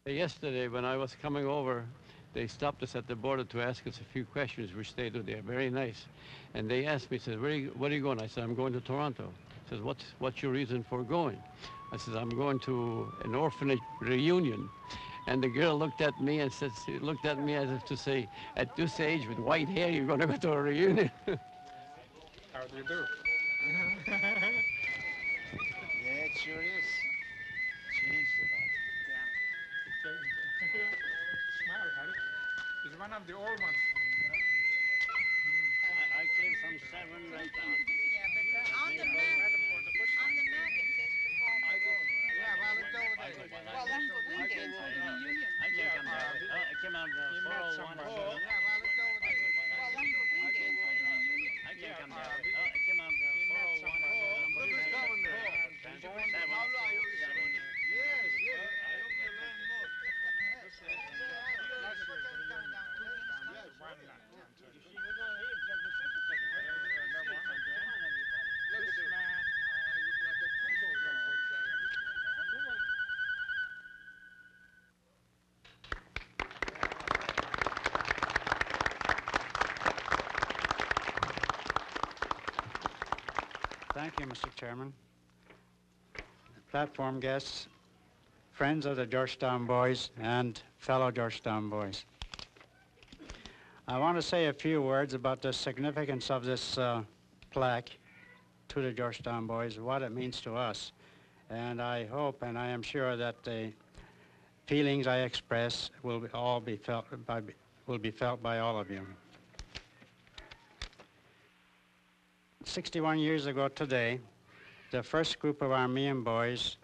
Yesterday, when I was coming over, they stopped us at the border to ask us a few questions, which they do. They're very nice. And they asked me, said, where are you going? I said, I'm going to Toronto. Says, what's your reason for going? I said, I'm going to an orphanage reunion. And the girl looked at me and said, she looked at me as if to say, at this age with white hair, you're going to go to a reunion. How do you do? Yeah, it sure is. Changed a lot. Yeah, it changed. Smile, Harry. It's one of the old ones. I came from 7 right now. Yeah, but on the map it says Trafalgar Road. Yeah, well, it's over there. Well, that's what we did for the reunion. I came on the He met 401. somebody. Oh, Yeah, well, it's over there. Well, that's what we did for the reunion. I Yeah, came that way. I came on the He met 401. somebody. Look who's coming there. Yes, yes. I hope you learn more. This man, I look like a football Thank you, Mr. Chairman. Platform guests, friends of the Georgetown Boys, and fellow Georgetown Boys. I want to say a few words about the significance of this plaque to the Georgetown Boys, what it means to us. And I hope and I am sure that the feelings I express will be felt by all of you. 61 years ago today, the first group of Armenian boys,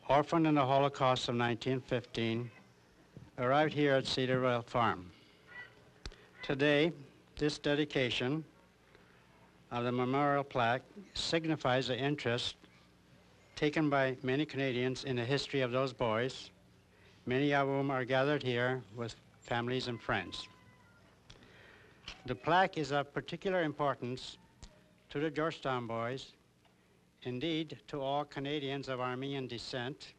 orphaned in the Holocaust of 1915, arrived here at Cedarville Farm. Today, this dedication of the memorial plaque signifies the interest taken by many Canadians in the history of those boys, many of whom are gathered here with families and friends. The plaque is of particular importance to the Georgetown Boys, indeed to all Canadians of Armenian descent,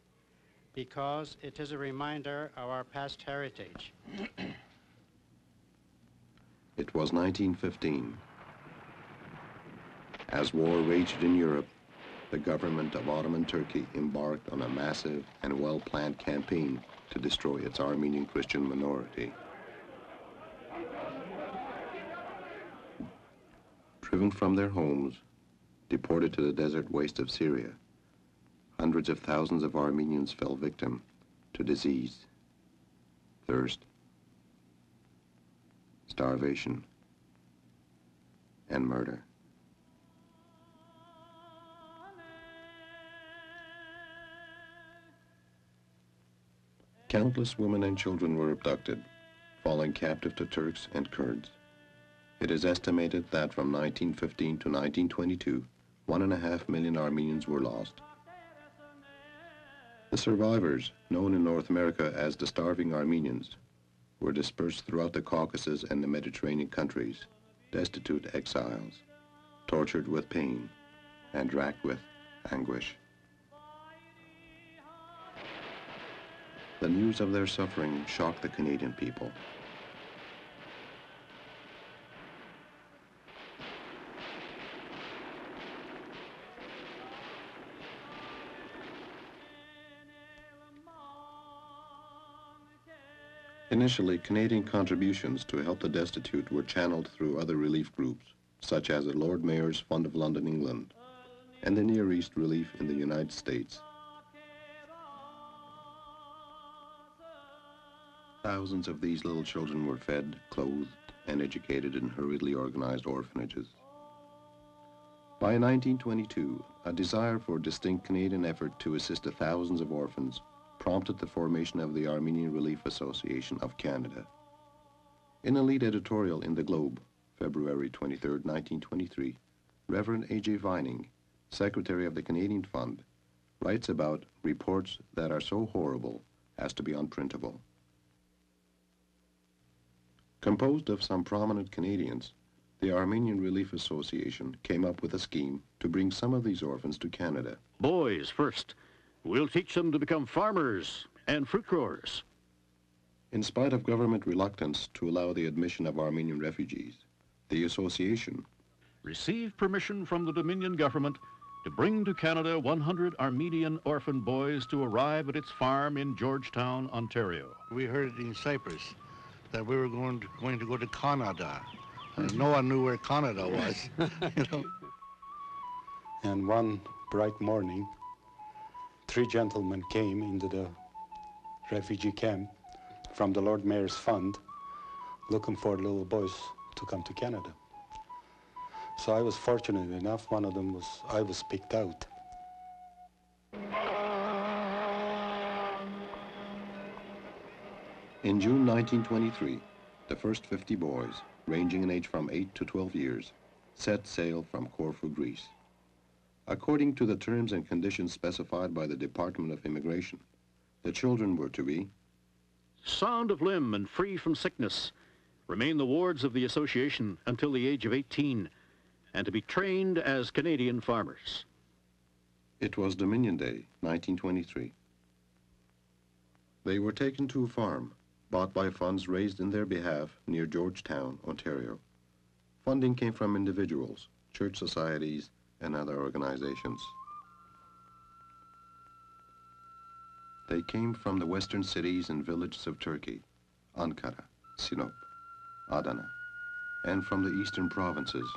because it is a reminder of our past heritage. It was 1915. As war raged in Europe, the government of Ottoman Turkey embarked on a massive and well-planned campaign to destroy its Armenian Christian minority. Driven from their homes, deported to the desert waste of Syria, hundreds of thousands of Armenians fell victim to disease, thirst, starvation, and murder. Countless women and children were abducted, falling captive to Turks and Kurds. It is estimated that from 1915 to 1922, 1.5 million Armenians were lost. The survivors, known in North America as the starving Armenians, were dispersed throughout the Caucasus and the Mediterranean countries, destitute exiles, tortured with pain, and racked with anguish. The news of their suffering shocked the Canadian people. Initially, Canadian contributions to help the destitute were channeled through other relief groups, such as the Lord Mayor's Fund of London, England, and the Near East Relief in the United States. Thousands of these little children were fed, clothed, and educated in hurriedly organized orphanages. By 1922, a desire for a distinct Canadian effort to assist the thousands of orphans prompted the formation of the Armenian Relief Association of Canada. In a lead editorial in The Globe, February 23, 1923, Reverend A.J. Vining, Secretary of the Canadian Fund, writes about reports that are so horrible as to be unprintable. Composed of some prominent Canadians, the Armenian Relief Association came up with a scheme to bring some of these orphans to Canada. Boys first. We'll teach them to become farmers and fruit growers. In spite of government reluctance to allow the admission of Armenian refugees, the association received permission from the Dominion government to bring to Canada 100 Armenian orphan boys to arrive at its farm in Georgetown, Ontario. We heard in Cyprus that we were going to go to Canada. No one knew where Canada was, you know. And one bright morning, 3 gentlemen came into the refugee camp from the Lord Mayor's Fund looking for little boys to come to Canada. So I was fortunate enough, I was picked out. In June 1923, the first 50 boys, ranging in age from 8 to 12 years, set sail from Corfu, Greece. According to the terms and conditions specified by the Department of Immigration, the children were to be sound of limb and free from sickness, remain the wards of the association until the age of 18, and to be trained as Canadian farmers. It was Dominion Day, 1923. They were taken to a farm, bought by funds raised in their behalf near Georgetown, Ontario. Funding came from individuals, church societies, and other organizations. They came from the western cities and villages of Turkey, Ankara, Sinop, Adana, and from the eastern provinces,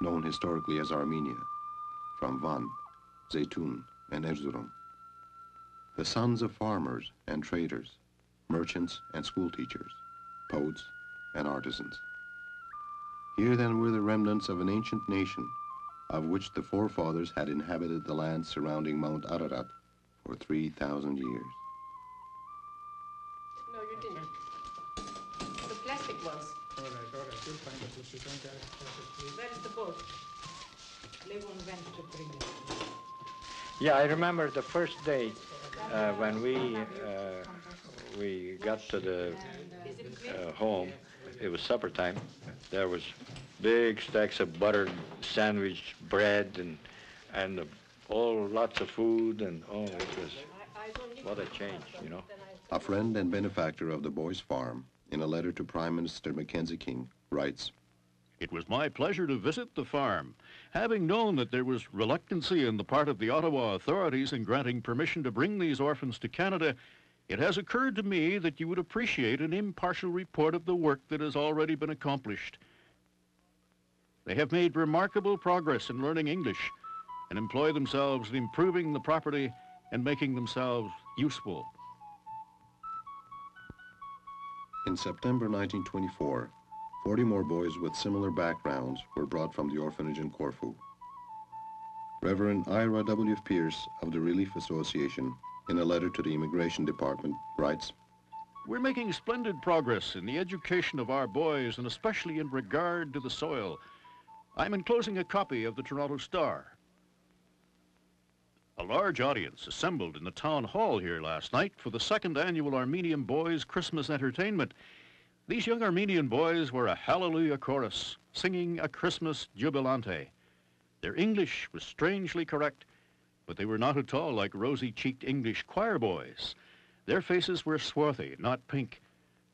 known historically as Armenia, from Van, Zeytun, and Erzurum. The sons of farmers and traders, merchants and school teachers, poets and artisans. Here then were the remnants of an ancient nation, of which the forefathers had inhabited the land surrounding Mount Ararat for 3,000 years. No, you didn't. The plastic ones. All right, you'll find it if you don't get it. Where is the boat? Levon went to bring it. Yeah, I remember the first day when we got to the home. It was supper time. There was big stacks of buttered sandwich bread and lots of food, and it was what a change, you know. A friend and benefactor of the boys' farm, in a letter to Prime Minister Mackenzie King, writes, "It was my pleasure to visit the farm. Having known that there was reluctancy on the part of the Ottawa authorities in granting permission to bring these orphans to Canada, it has occurred to me that you would appreciate an impartial report of the work that has already been accomplished. They have made remarkable progress in learning English and employ themselves in improving the property and making themselves useful." In September 1924, 40 more boys with similar backgrounds were brought from the orphanage in Corfu. Reverend Ira W. Pierce of the Relief Association, in a letter to the Immigration Department, writes, "We're making splendid progress in the education of our boys, and especially in regard to the soil. I'm enclosing a copy of the Toronto Star. A large audience assembled in the town hall here last night for the second annual Armenian Boys Christmas entertainment. These young Armenian boys were a hallelujah chorus, singing a Christmas jubilante. Their English was strangely correct, but they were not at all like rosy-cheeked English choir boys. Their faces were swarthy, not pink,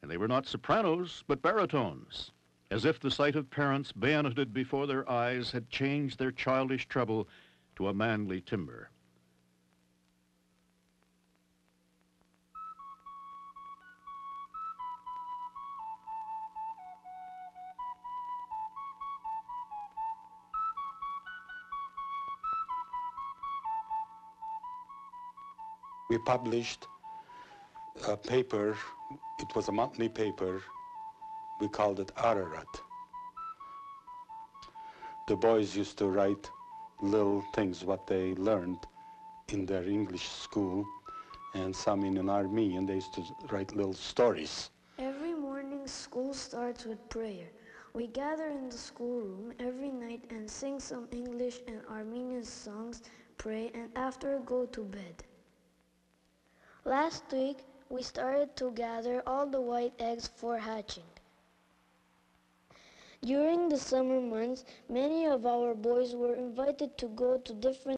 and they were not sopranos, but baritones, as if the sight of parents bayoneted before their eyes had changed their childish treble to a manly timbre. We published a paper. It was a monthly paper. We called it Ararat. The boys used to write little things, what they learned in their English school, and some in an Armenian, they used to write little stories. Every morning, school starts with prayer. We gather in the schoolroom every night and sing some English and Armenian songs, pray, and after go to bed. Last week, we started to gather all the white eggs for hatching. During the summer months, many of our boys were invited to go to different